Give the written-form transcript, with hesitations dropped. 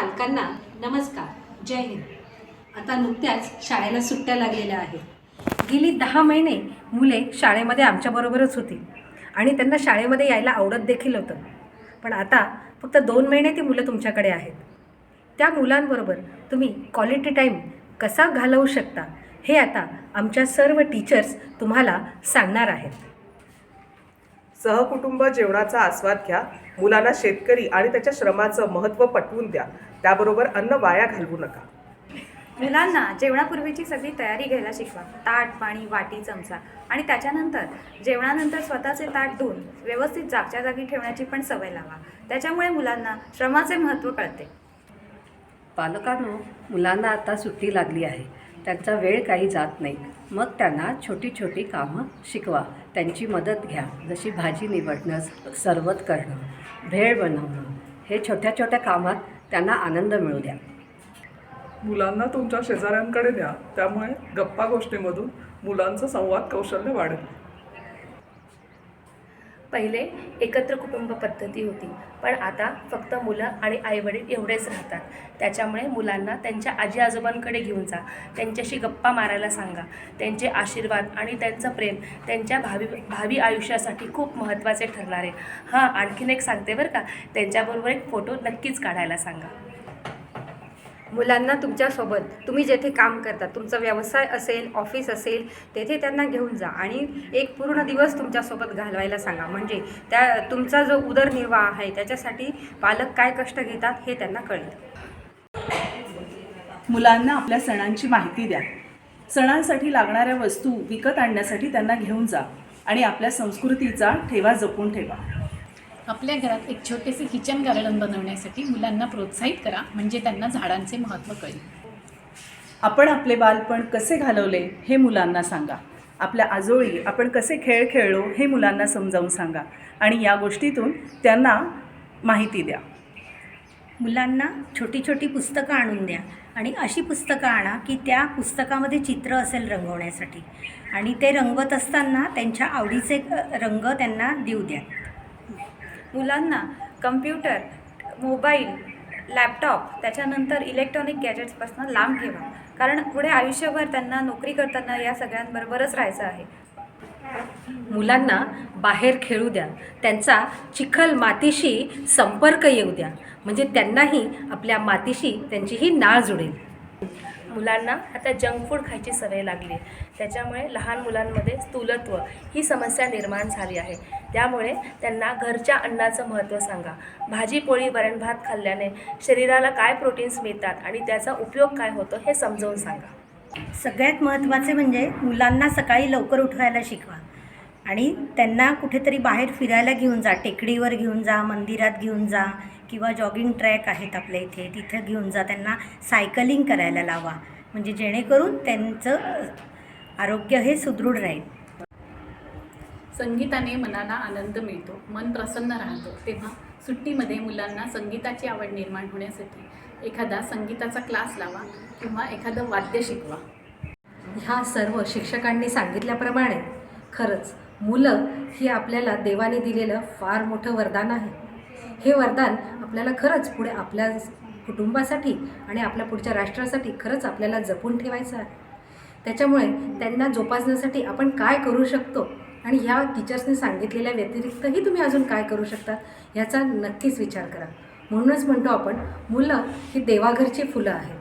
पालकांना नमस्कार, जय हिंद. आता नुकत्याच शाळेला सुट्ट्या लागलेल्या आहेत. गेली 10 महिने मुले शाळेमध्ये आमच्याबरोबरच होती आणि त्यांना शाळेमध्ये यायला आवडत देखील होतं. पण आता फक्त 2 महिने ती मुलं तुमच्याकडे आहेत. त्या मुलांबरोबर तुम्ही क्वालिटी टाईम कसा घालवू शकता हे आता आमच्या सर्व टीचर्स तुम्हाला सांगणार आहेत. सहकुटुंब जेवणाचा आस्वाद घ्या. मुलांना शेतकरी आणि त्याच्या श्रमाचं महत्त्व पटवून द्या. त्याबरोबर अन्न वाया घालवू नका. मुलांना जेवणापूर्वीची सगळी तयारी घ्यायला शिकवा. ताट, पाणी, वाटी, चमचा आणि त्याच्यानंतर जेवणानंतर स्वतःचे ताट धुवून व्यवस्थित जागच्या जागी ठेवण्याची पण सवय लावा. त्याच्यामुळे मुलांना श्रमाचे महत्त्व कळते. पालकांनो, मुलांना आता सुट्टी लागली आहे. त्यांचा वेळ काही जात नाही. मग त्यांना छोटी छोटी कामं शिकवा. त्यांची मदत घ्या. जशी भाजी निवडणं, सरबत करणं, भेळ बनवणं, हे छोट्या छोट्या कामात त्यांना आनंद मिळू द्या. मुलांना तुमच्या शेजाऱ्यांकडे द्या. त्यामुळे गप्पा गोष्टीमधून मुलांचं संवाद कौशल्य वाढेल. पहिले एकत्र कुटुंब पद्धती होती, पण आता फक्त मुलं आणि आईवडील एवढेच राहतात. त्याच्यामुळे मुलांना त्यांच्या आजी आजोबांकडे घेऊन जा. त्यांच्याशी गप्पा मारायला सांगा. त्यांचे आशीर्वाद आणि त्यांचं प्रेम त्यांच्या भावी आयुष्यासाठी खूप महत्त्वाचे ठरणार आहे. हां, आणखीन एक सांगते बरं का, त्यांच्याबरोबर एक फोटो नक्कीच काढायला सांगा. मुलांना तुमच्यासोबत तुम्ही जेथे काम करता, तुमचा व्यवसाय असेल, ऑफिस असेल, तेथे त्यांना घेऊन जा आणि एक पूर्ण दिवस तुमच्यासोबत घालवायला सांगा. म्हणजे तुमचा जो उदरनिर्वाह आहे त्याच्यासाठी पालक काय कष्ट घेतात हे त्यांना कळेल. मुलांना आपल्या सणांची माहिती द्या. सणांसाठी लागणाऱ्या वस्तू विकत आणण्यासाठी त्यांना घेऊन जा आणि आपल्या संस्कृतीचा ठेवा जपून ठेवा. आपल्या घरात एक छोटेसे किचन गार्डन बनवण्यासाठी मुलांना प्रोत्साहित करा. म्हणजे त्यांना झाडांचे महत्त्व कळेल. आपण आपले बालपण कसे घालवले हे मुलांना सांगा. आपल्या आजोळी आपण कसे खेळ खेळलो हे मुलांना समजावून सांगा आणि या गोष्टीतून त्यांना माहिती द्या. मुलांना छोटी छोटी पुस्तकं आणून द्या आणि अशी पुस्तकं आणा की त्या पुस्तकामध्ये चित्र असेल रंगवण्यासाठी आणि ते रंगवत असताना त्यांच्या आवडीचे रंग त्यांना देऊ द्या. मुलांना कम्प्युटर, मोबाईल, लॅपटॉप, त्याच्यानंतर इलेक्ट्रॉनिक गॅजेट्सपासून लांब ठेवा. कारण पुढे आयुष्यभर त्यांना नोकरी करताना या सगळ्यांबरोबरच राहायचं आहे. मुलांना बाहेर खेळू द्या. त्यांचा चिखल मातीशी संपर्क येऊ द्या. म्हणजे त्यांनाही आपल्या मातीशी त्यांचीही नाळ जुळेल. मुलांना आता जंक फूड खायची सवय लागली. त्याच्यामुळे लहान मुलांमध्ये स्थूलत्व ही समस्या निर्माण झाली आहे. त्यामुळे त्यांना घरच्या अन्नाचं महत्त्व सांगा. भाजी पोळी वरण भात खाल्ल्याने शरीराला काय प्रोटीन्स मिळतात आणि त्याचा उपयोग काय होतो हे समजावून सांगा. सगळ्यात महत्त्वाचे म्हणजे मुलांना सकाळी लवकर उठवायला शिकवा आणि त्यांना कुठेतरी बाहेर फिरायला घेऊन जा. टेकडीवर घेऊन जा, मंदिरात घेऊन जा किंवा जॉगिंग ट्रॅक आहेत आपल्या इथे, तिथं घेऊन जा. त्यांना सायकलिंग करायला लावा. म्हणजे जेणेकरून त्यांचं आरोग्य हे सुदृढ राहील. संगीताने मनाला आनंद मिळतो, मन प्रसन्न राहतं. तेव्हा सुट्टीमध्ये मुलांना संगीताची आवड निर्माण होण्यासाठी एखादा संगीताचा क्लास लावा किंवा एखादं वाद्य शिकवा. ह्या सर्व शिक्षकांनी सांगितल्याप्रमाणे खरंच मुलं ही आपल्याला देवाने दिलेलं फार मोठं वरदान आहे. हे वरदान आपल्याला खरंच पुढे आपल्या कुटुंबासाठी आणि आपल्या पुढच्या राष्ट्रासाठी खरंच आपल्याला जपून ठेवायचं आहे. त्याच्यामुळे त्यांना जोपासण्यासाठी आपण काय करू शकतो आणि ह्या टीचर्सने सांगितलेल्या व्यतिरिक्तही तुम्ही अजून काय करू शकता ह्याचा नक्कीच विचार करा. म्हणूनच म्हणतो आपण, मुलं ही देवाघरची फुलं आहेत.